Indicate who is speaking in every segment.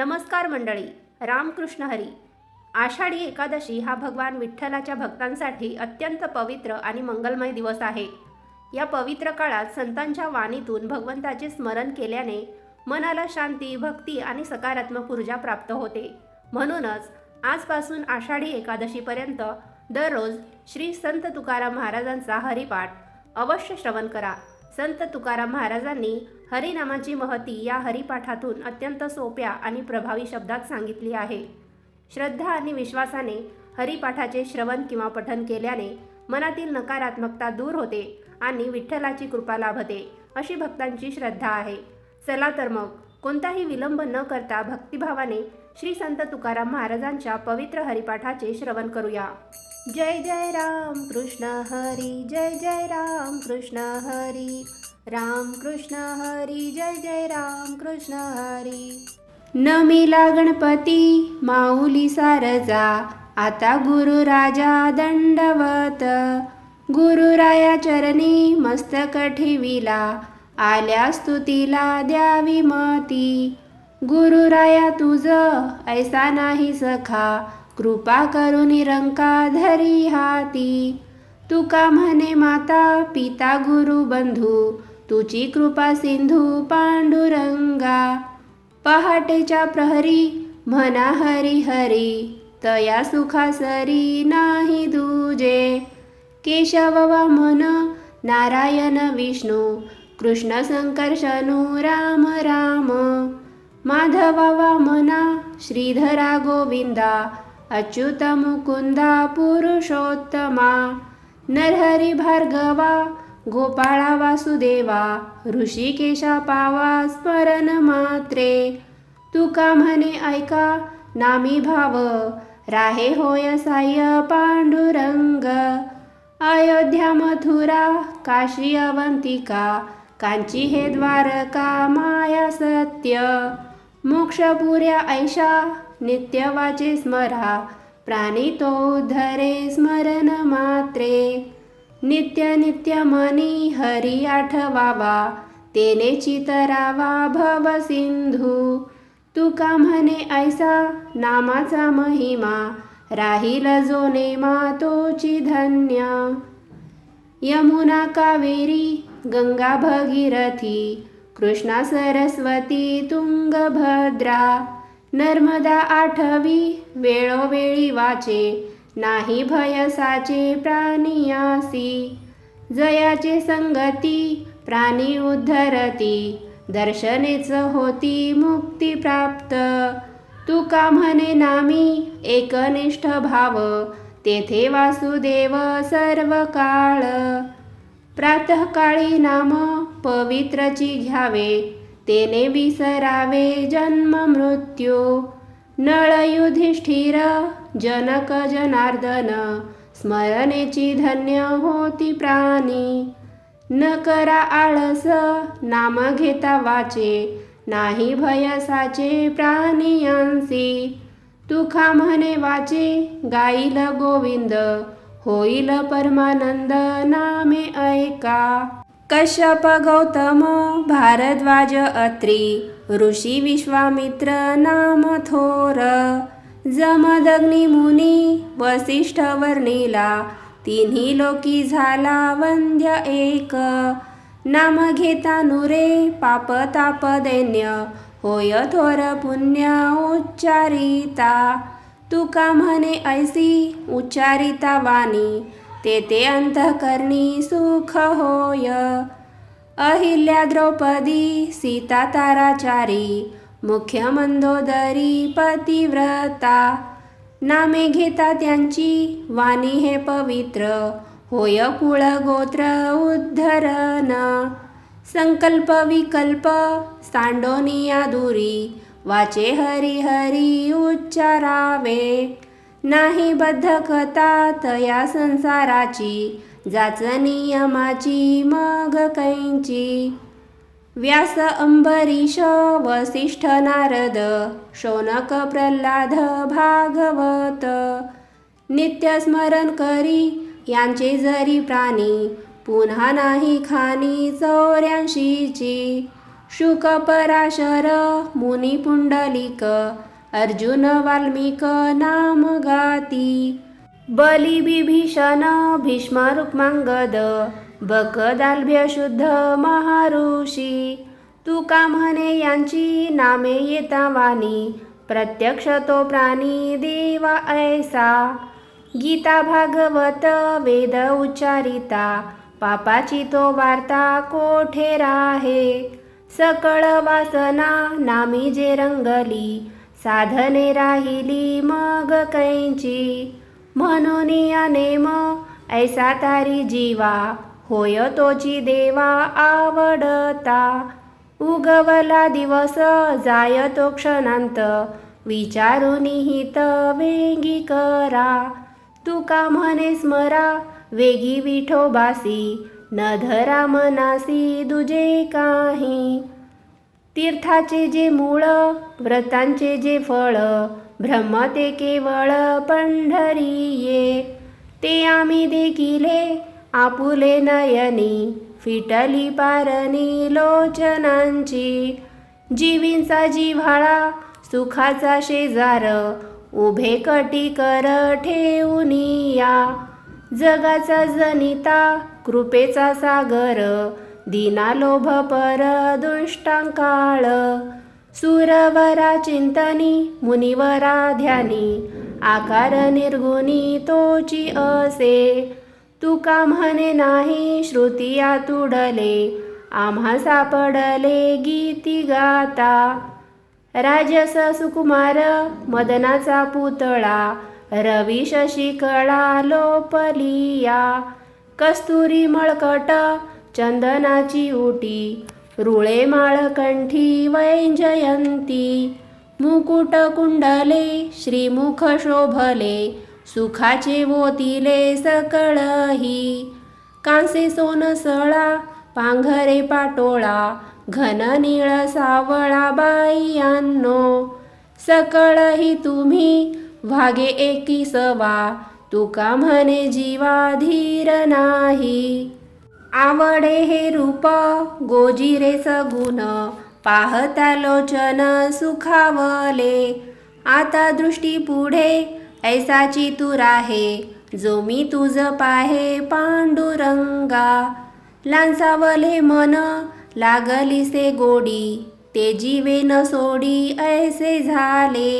Speaker 1: नमस्कार मंडळी. रामकृष्ण हरी. आषाढी एकादशी हा भगवान विठ्ठलाच्या भक्तांसाठी अत्यंत पवित्र आणि मंगलमय दिवस आहे. या पवित्र काळात संतांच्या वाणीतून भगवंताचे स्मरण केल्याने मनाला शांती, भक्ती आणि सकारात्मक ऊर्जा प्राप्त होते. म्हणूनच आजपासून आषाढी एकादशीपर्यंत दररोज श्री संत तुकाराम महाराजांचा हरिपाठ अवश्य श्रवण करा. संत तुकाराम महाराजांनी हरिनामाची महती या हरिपाठातून अत्यंत सोप्या आणि प्रभावी शब्दात सांगितली आहे. श्रद्धा आणि विश्वासाने हरिपाठाचे श्रवण किंवा पठन केल्याने मनातील नकारात्मकता दूर होते आणि विठ्ठलाची कृपा लाभते, अशी भक्तांची श्रद्धा आहे. चला तर मग कोणताही विलंब न करता भक्तिभावाने श्री संत तुकाराम महाराजांच्या पवित्र हरिपाठाचे श्रवण करूया. जय जय राम कृष्ण हरी, जय जय राम कृष्ण हरी, राम कृष्ण हरी, जय जय राम कृष्ण हरी. नमिला गणपती माऊली सारजा, आता गुरु राजा दंडवत. गुरुराया चरणी मस्तक ठेविला, आल्या स्तुतीला द्यावी मती. गुरुराया तुझ ऐसा नाही सखा, कृपा करून निरंकाधरी हाती. तुका म्हणे माता पिता गुरु बंधू, तुझी कृपा सिंधू पांडुरंगा. पहाटेच्या प्रहरी म्हणा हरी हरी, तया सुखासरी नाही दूजे. केशव वामन नारायण विष्णू, कृष्ण संकर्षणू राम राम. माधवा वामना श्रीधरा गोविंदा, अच्युत मुकुंदा पुरुषोत्तमा. नरहरी भार्गवा गोपाळा वासुदेवा, ऋषिकेशा पावा स्मरण मात्रे. तुका म्हणे ऐका नामी भाव, राहे होय साह्य पांडुरंग. अयोध्या मथुरा काशी अवंतिका, कांची हे द्वारका माया सत्य. मोक्षपुऱ्या ऐशा नित्य वाचे स्मरा, प्राणी तो उद्धरे स्मरण मात्रे. नित्य नित्य मनी हरी आठवावा, तेने चितरावा भव सिंधू. तुका म्हणे ऐसा नामाचा महिमा, राहील जो नेमा तोची धन्य. यमुना कावेरी गंगा भगीरथी, कृष्णा सरस्वती तुंगभद्रा. नर्मदा आठवी वेळोवेळी वाचे, नाही भयसाचे प्राणियासी. जयाचे संगती प्राणी उद्धरती, दर्शनेच होती मुक्ती प्राप्त. तुका म्हणे नामी एकनिष्ठ भाव, तेथे वासुदेव सर्व काळ. प्रातःकाळी नाम पवित्रची घ्यावे, तेने विसरावे जन्म मृत्यू. नळ युधिष्ठिर जनक जनार्दन, स्मरणेची धन्य होती प्राणी. न करा आळस नाम घेता वाचे, नाही भयसाचे प्राणियांसी. तुका म्हणे वाचे गाईल गोविंद, होईल परमानंद नामे ऐका. कश्यप गौतम भारद्वाज अत्री, ऋषी विश्वामित्र नाम थोर. जमदग्नी मुनी वसिष्ठ वर्णिला, तिन्ही लोकी झाला वंद्य एक. नाम घेता नुरे पाप ताप दैन्य, होय थोर पुण्य उच्चारिता. तुका म्हणे ऐसी उच्चारिता वाणी, तेथे अंतःकरणी सुख होय. अहिल्या द्रौपदी सीता ताराचारी, मुख्य मंदोदरी पतिव्रता. नामे घेता त्यांची वाणी हे पवित्र, होय कुळ गोत्र उद्धरण. संकल्प विकल्प सांडोनिया दुरी, वाचे हरी हरी उच्चारावे. नाही बद्ध कथा तया संसाराची, जाच नियमाची मग कैंची. व्यास अंबरीश वसिष्ठ नारद, शौनक प्रल्हाद भागवत. नित्य स्मरण करी यांचे जरी प्राणी, पुन्हा नाही खानी 84ची. शुक पराशर मुनी पुंडलिक अर्जुन वाल्मिक नाम गाती. बली बिभीषण भीष्म रुक्मांगद बकदाल्भ्य शुद्ध महाऋषी. तुका म्हणे यांची नामे येता वाणी प्रत्यक्ष तो प्राणी देवा ऐसा. गीता भागवत वेद उच्चारिता पापाची तो वार्ता कोठे राहे. सकळ वासना नामी जे रंगली साधने राहिली मग कैंची. म्हणून या नेम ऐसा तारी जीवा होय तोची देवा आवडता. उगवला दिवस जाय तो क्षणांत विचारून हित वेगी करा. तुका म्हणे स्मरा वेगी विठोबासी न धरा मनासी दुजे काही. तीर्थाचे जे मूळ व्रतांचे जे फळ ब्रह्म ते केवळ पंढरीये. ते आम्ही देखिले आपुले नयनी फिटली पारणी लोचनांची. जीवींचा जिव्हाळा सुखाचा शेजार उभे कटी कर ठेवून या. जगाचा जनिता कृपेचा सागर दीना लोभ पर दुष्टांकाळ. सुरवरा चिंतनी मुनिवरा ध्यानी आकार निर्गुणी तोची असे. तुका म्हणे नाही श्रुतिया तुडले आम्हा सापडले गीती गाता. राजस सुकुमार मदनाचा पुतळा रवी शशी कळा लोपलिया. कस्तुरी मळकट चंदनाची उटी रुळे माळकंठी वैजयंती. मुकुट कुंडले श्रीमुख शोभले सुखाचे वोतिले सकळही. कांसे सोनसळा पांघरे पाटोळा घन नीळ सावळा बाईयांनो. सकळही तुम्ही भागे एकी सवा तुका म्हणे जीवा धीर नाही. आवडे हे रूप गोजिरे सगुण पाहता लोचन सुखावले. आता दृष्टी पुढे ऐसाची तू राहे जो मी तुझ पाहे पांडुरंगा. लांसावले मन लागलीसे गोडी ते जीवे न सोडी ऐसे झाले.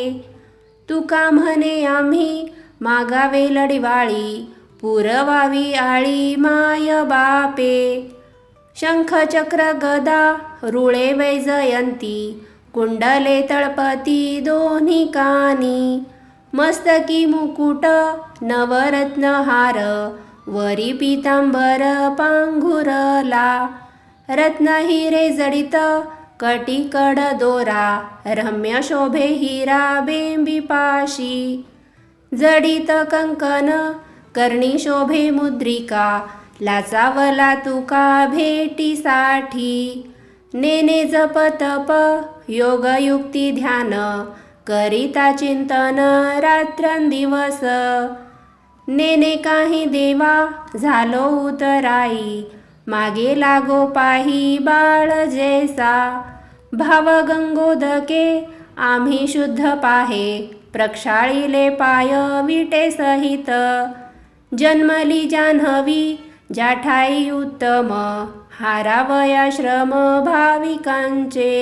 Speaker 1: तुका म्हणे आम्ही मागावे लढवाळी पुरवावी आळी माय बापे. शंख चक्र गदा रुळे वैजयंती कुंडले तळपती दोन्ही कानी. मस्तकी मुकुट नवरत्न हार वरी पितांबर पांघुरला. रत्न हिरे जडित कटीकड दोरा रम्य शोभे हिरा बेंबीपाशी. जडित कंकन कर्णी शोभे मुद्रिका लाचावला तुका भेटीसाठी. नेने जप तप योगयुक्ती ध्यान करिता चिंतन रात्रंदिवस. नेने काही देवा झालो उतराई मागे लागो पाही बाळ जैसा. भाव गंगोदके आम्ही शुद्ध पाहे प्रक्षाळिले पाय विटे सहित. जन्मली जान्हवी जाठाई उत्तम हारावया श्रम भाविकांचे.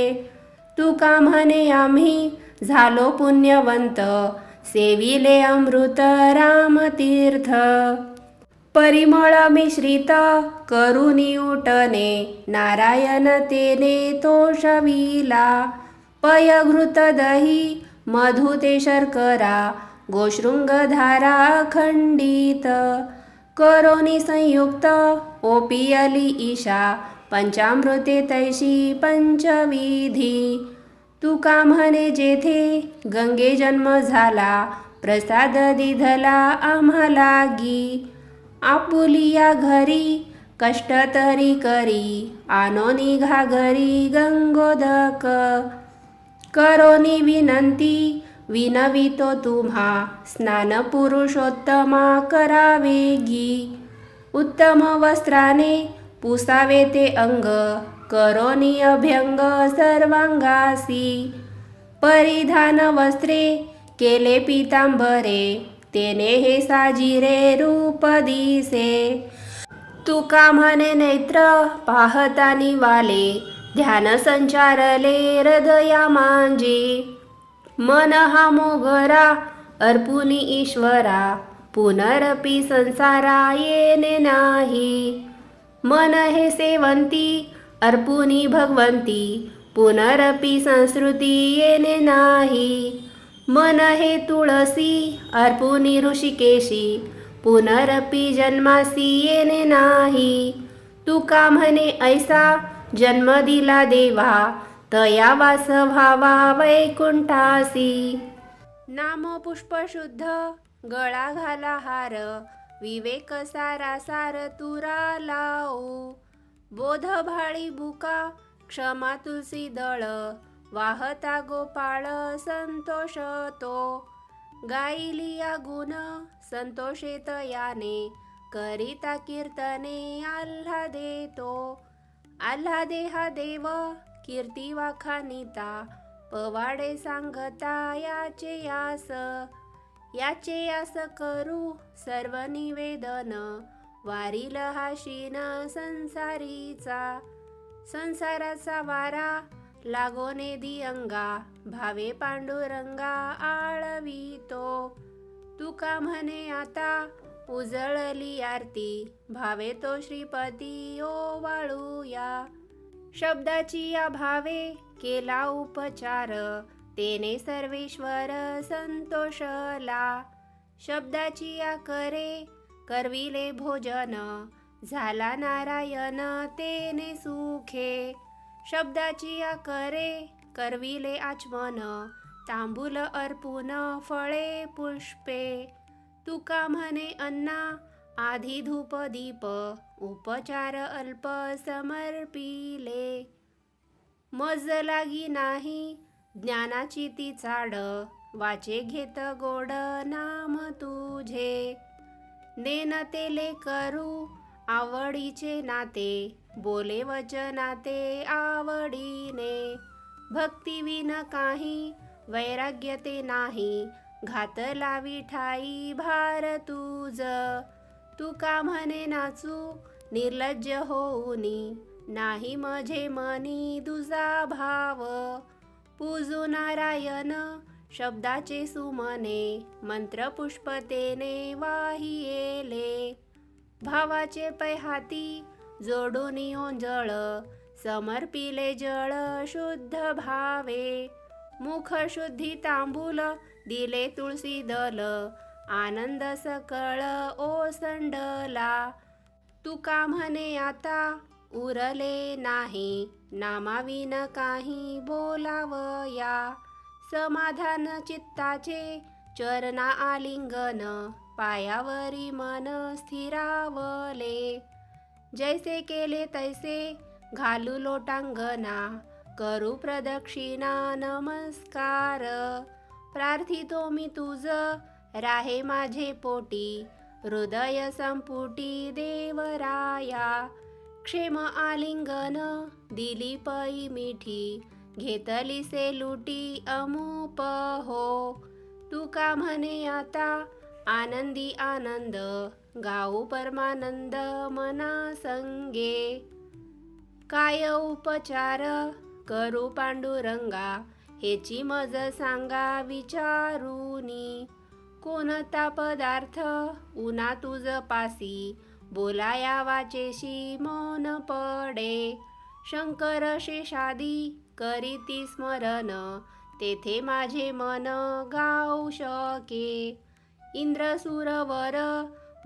Speaker 1: तुका म्हणे आम्ही झालो पुण्यवंत सेविले अमृत रामतीर्थ. परिमळ मिश्रित करुणी उठणे नारायण तेने तोषविला. पयघृत दही मधु ते शर्करा गोशृंगधारा खंडित. करोनी संयुक्त ओपियली ईशा पंचामृते तैशी पंचविधी. तुका म्हणे जेथे गंगे जन्म झाला प्रसाद दिधला आम्हालागी. आपुलिया घरी कष्ट तरी करी आनो निघा घरी गंगोदक. करोनी विनंती विनवितो तुम्हा स्नान पुरुषोत्तमा करावेगी. उत्तम वस्त्राने पुसावे ते अंग करोनी अभ्यंग सर्वांगासी. परिधान वस्त्रे केले पीतांबरे, तेने हे साजिरे रूप दिसे. तुका म्हणे नेत्र पाहतानी वाले, ध्यान संचारले हृदया मांजी. मन हा मोगरा अर्पुनी ईश्वरा, पुनरपी संसारा येणे नाही. मन हे सेवंती अर्पुनी भगवंती, पुनरपी संस्कृती येणे नाही. मन हे तुळसी अर्पुनी ऋषिकेशी, पुनरपी जन्मासी येणे नाही. तुका म्हणे ऐसा जन्म दिला देवा, तया वास व्हावा वैकुंठासी. नाम पुष्प शुद्ध गळा घाला हार, विवेक सारा सार तुरा लावू. बोध भाळी बुका क्षमा तुलसी दळ, वाहता गोपाळ संतोष तो. गायलिया गुण संतोषेत याने, करिता कीर्तने आल्हादे तो. आल्हादे हा देव कीर्ती वाखानिता, पवाडे सांगता याचे यास. याचे यास करू सर्व निवेदन, वारील हा शीन संसारीचा. संसाराचा वारा लागोने दिअंगा, भावे पांडुरंगा आळवितो. तुका म्हणे आता उजळली आरती, भावे तो श्रीपती ओवाळूया. शब्दाची या भावे केला उपचार, तेने सर्वेश्वर संतोषला. शब्दाची या करे करविले भोजन, झाला नारायण तेने सुखे. शब्दाची या करे करविले आचमन, तांबूल अर्पून फळे पुष्पे. तुका म्हणे अन्ना आधी धूप दीप, उपचार अल्प समर्पिले. मज लागी नाही ज्ञानाची ती चाड, वाचे घेत गोड नाम तुझे. नेनतेले करू आवडीचे नाते, बोले वचनाते आवडीने. भक्ती विन काही वैराग्य ते नाही, घातला विठाई भार तुझ. तुका म्हणे नाचू निर्लज्ज होऊनी, नाही माझे मनी दुजा भाव. पूजू नारायण शब्दाचे सुमने, मंत्र पुष्पतेने वाहिएले. भावाचे पैहाती जोडून ओंजळ, समर्पिले जळ शुद्ध भावे. मुख शुद्धी तांबूल दिले तुळसी दल, आनंद सकळ ओसंडला. तुका म्हणे आता उरले नाही, नामाविन काही बोलावया. समाधान चित्ताचे चरणा आलिंगन, पायावरी मन स्थिरावले. जैसे केले तैसे घालू लोटांगना, करू प्रदक्षिणा नमस्कार. प्रार्थितो मी तुझ राहे माझे पोटी, हृदय संपुटी देवराया. क्षेम आलिंगन दिली पै मिठी, घेतली से लुटी अमूप हो. तुका म्हणे आता आनंदी आनंद, गाऊ परमानंद मना संगे. काय उपचार करू पांडुरंगा, हेची मज सांगा विचारूनी. कोणता पदार्थ उना तुझ पासी, बोलाया वाचेशी मौन पडे. शंकर शेषादी करीती स्मरण, तेथे माझे मन गाऊ शके. इंद्र सुरवर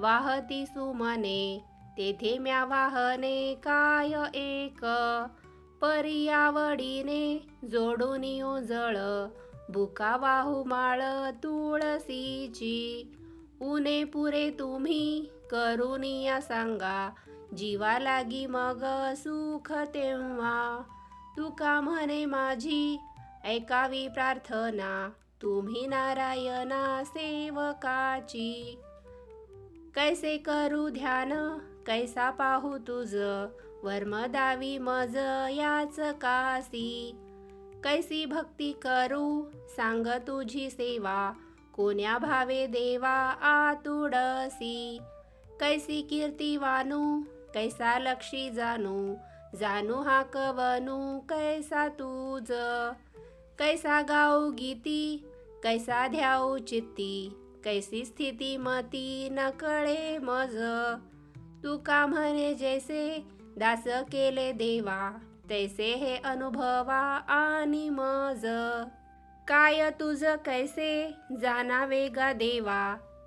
Speaker 1: वाहती सुमने, तेथे म्या वाहने काय एक. परियावडीने जोडून ओंजळ, बुका वाहू माळ तुळसीची. उने पुरे तुम्ही करून या सांगा, जीवा लागी मग सुख तेव्हा. तुका म्हणे माझी ऐकावी प्रार्थना, तुम्ही नारायणा सेवकाची. कैसे करू ध्यान कैसा पाहू तुझ, वर्मदावी मज याच कासी. कैसी भक्ती करू सांग तुझी सेवा, कोण्या भावे देवा आतुडसी. कैसी कीर्ती वानू कैसा लक्षी जाणू, जाणू हा कवनू कैसा तुझ. कैसा गाऊ गीती कैसा ध्याऊ चित्ती, कैसी स्थिती मती न कळे मज. तू का म्हणे जैसे दास केले देवा, तैसे हे अनुभवा आणि मज. काय तुझ कैसे जाणावे गा देवा,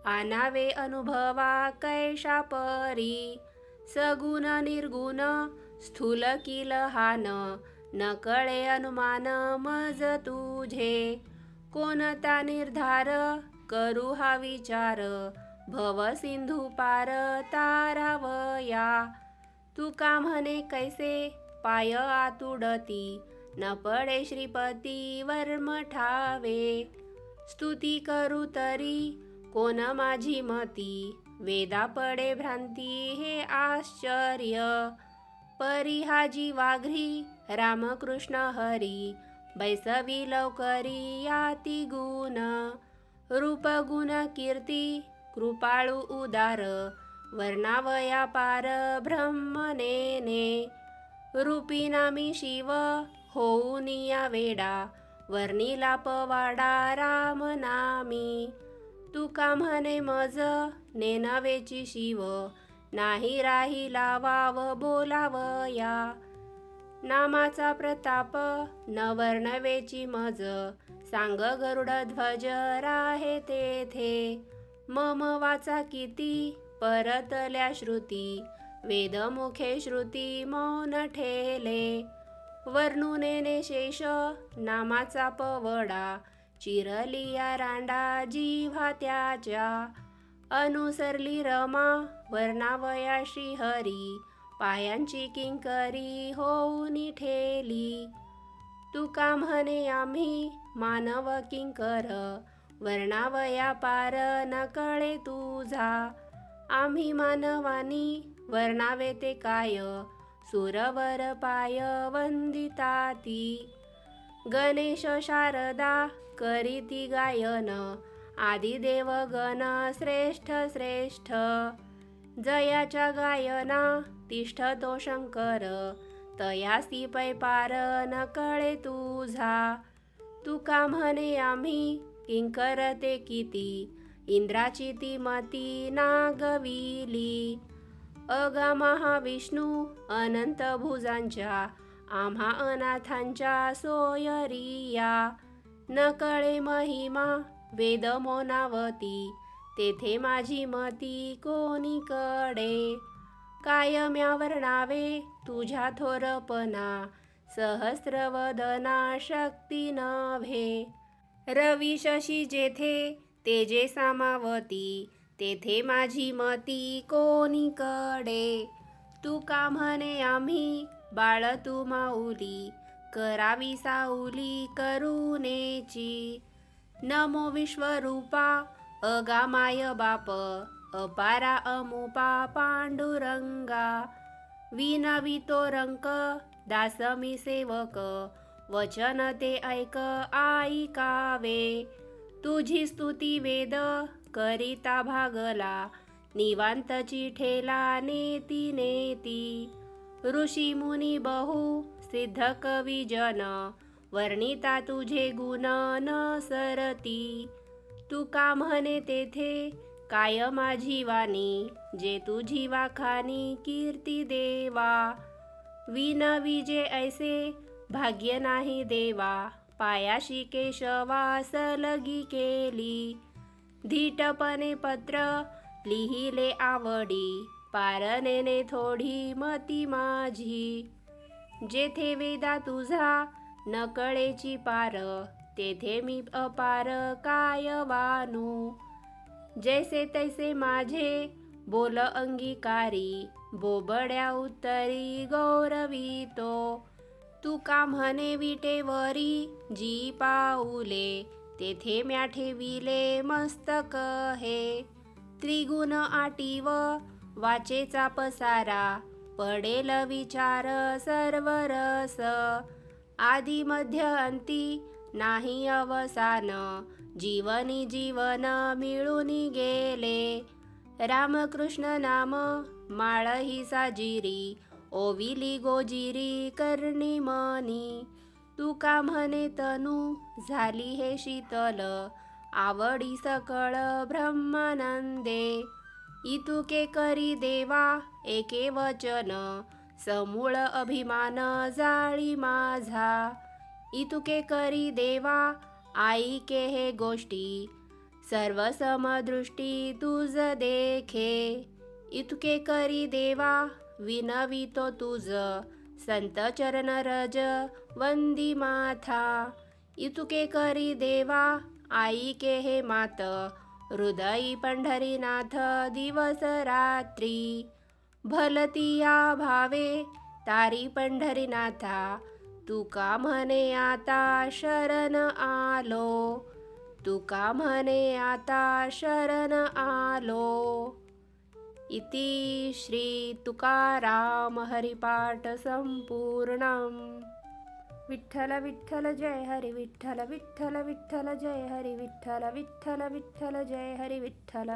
Speaker 1: आणावे अनुभवा कैशा परी. सगुण निर्गुण स्थूल की लहान, न कळे अनुमान मज तुझे. कोणता निर्धार करू हा विचार, भव सिंधू पार तारावया. तू का म्हणे कैसे पाय आतुडती, न पडे श्रीपती वर्मठावे. स्तुती करू तरी कोण माझी मती, वेदा पडे भ्रांती हे आश्चर्य. परी हा जीवाघ्री रामकृष्ण हरी, बैसवी लवकरी याती गुण. रूप गुण कीर्ती कृपाळू उदार, वर्णावया पार ब्रह्मनेने. रूपी नामी शिव होऊन या वेडा, वर्णिला पवाडा राम नामी. तू का म्हणे मज नेनवेची शिव, नाही राहिला वाव बोलावया. नामाचा प्रताप न वर्णवेची मज, सांग गरुड ध्वज राहे तेथे. मम वाचा किती परतल्या श्रुती, वेदमुखे श्रुती मौन ठेले. वर्णुनेने शेष नामाचा पवडा, चिरलिया रांडा जिव्हा त्याच्या. अनुसरली रमा वर्णावया श्रीहरी, पायांची किंकरी होऊन ठेली. तू का म्हणे आम्ही मानव किंकर, वर्णावया पार न कळे तुझा. आम्ही मानवानी वर्णावे ते काय, सुरवर पाय वंदिताती. गणेश शारदा करीती गायन, आदिदेव गण श्रेष्ठ श्रेष्ठ. जयाच्या गायना तिष्ठतो शंकर, तयासी पैपार न कळे तुझा. तू का म्हणे आम्ही किंकर ते किती, इंद्राची ती मती नागविली. अगा महाविष्णू अनंत भुजांच्या, आम्हा अनाथांच्या सोयरिया. न कळे महिमा वेद मौनावती, तेथे माझी मती कोणी कडे. कायम्या वर्णावे तुझ्या थोरपणा, सहस्रवदना शक्ती नव्हे. रवी शशी जेथे तेजे सामावती, तेथे माझी मती कोणी कडे. तू का म्हणे आम्ही बाळ तू माऊली, करावी साऊली करुणेची. नमो विश्वरूपा अगामाय बाप, अपारा अमुपा पांडुरंगा. विनवितो रंक दास मी सेवक, वचन ते ऐक ऐकावे. तुझी स्तुती वेद करिता भागला, निवांतची ठेला नेती नेती. ऋषी मुनी बहु सिद्ध कवी जन, वर्णिता तुझे गुण न सरती. तू का म्हणे तेथे काय माझी वाणी, जे तुझी वाखानी कीर्ती देवा. विनविजे ऐसे भाग्य नाही देवा, पायाशी केशवा सलगी केली. धीटपणे पत्र लिहिले आवडी, पारनेने थोडी मती माझी. जेथे वेदा तुझा न कळेची पार, तेथे मी अपार काय वानू. जैसे तैसे माझे बोल अंगीकारी, बोबड्या उत्तरी गौरवितो. तू का म्हणे विटेवरी जी पाऊले, तेथे म्या ठेविले मस्तक हे. त्रिगुण आटीव वाचेचा पसारा, पडेल विचार सर्व रस. आदि मध्य अंती नाही अवसान, जीवनी जीवन मिळून गेले. रामकृष्ण नाम माळही साजिरी, ओविली गोजिरी कर्णी मनी. तुका म्हणे तनू झाली हे शीतल, आवडी सकळ ब्रह्मानंदे. इतुके करी देवा एके वचन, समूळ अभिमान जाळी माझा. इतुके करी देवा ऐके हे गोष्टी, सर्व समदृष्टी तुझ देखे. इतुके करी देवा विनवितो तुझ, संत चरण रज वंदी माथा. इतुके करी देवा ऐके हे मात, हृदयी पंढरीनाथ दिवस रात्री. भलतिया भावे तारी पंढरीनाथा, तुका म्हणे आता शरण आलो. तुका म्हणे आता शरण आलो. इति श्री तुकाराम हरिपाठ संपूर्णम. विठ्ठल विठ्ठल जय हरी विठ्ठल, विठ्ठल विठ्ठल जय हरी विठ्ठल, विठ्ठल विठ्ठल जय हरी विठ्ठल.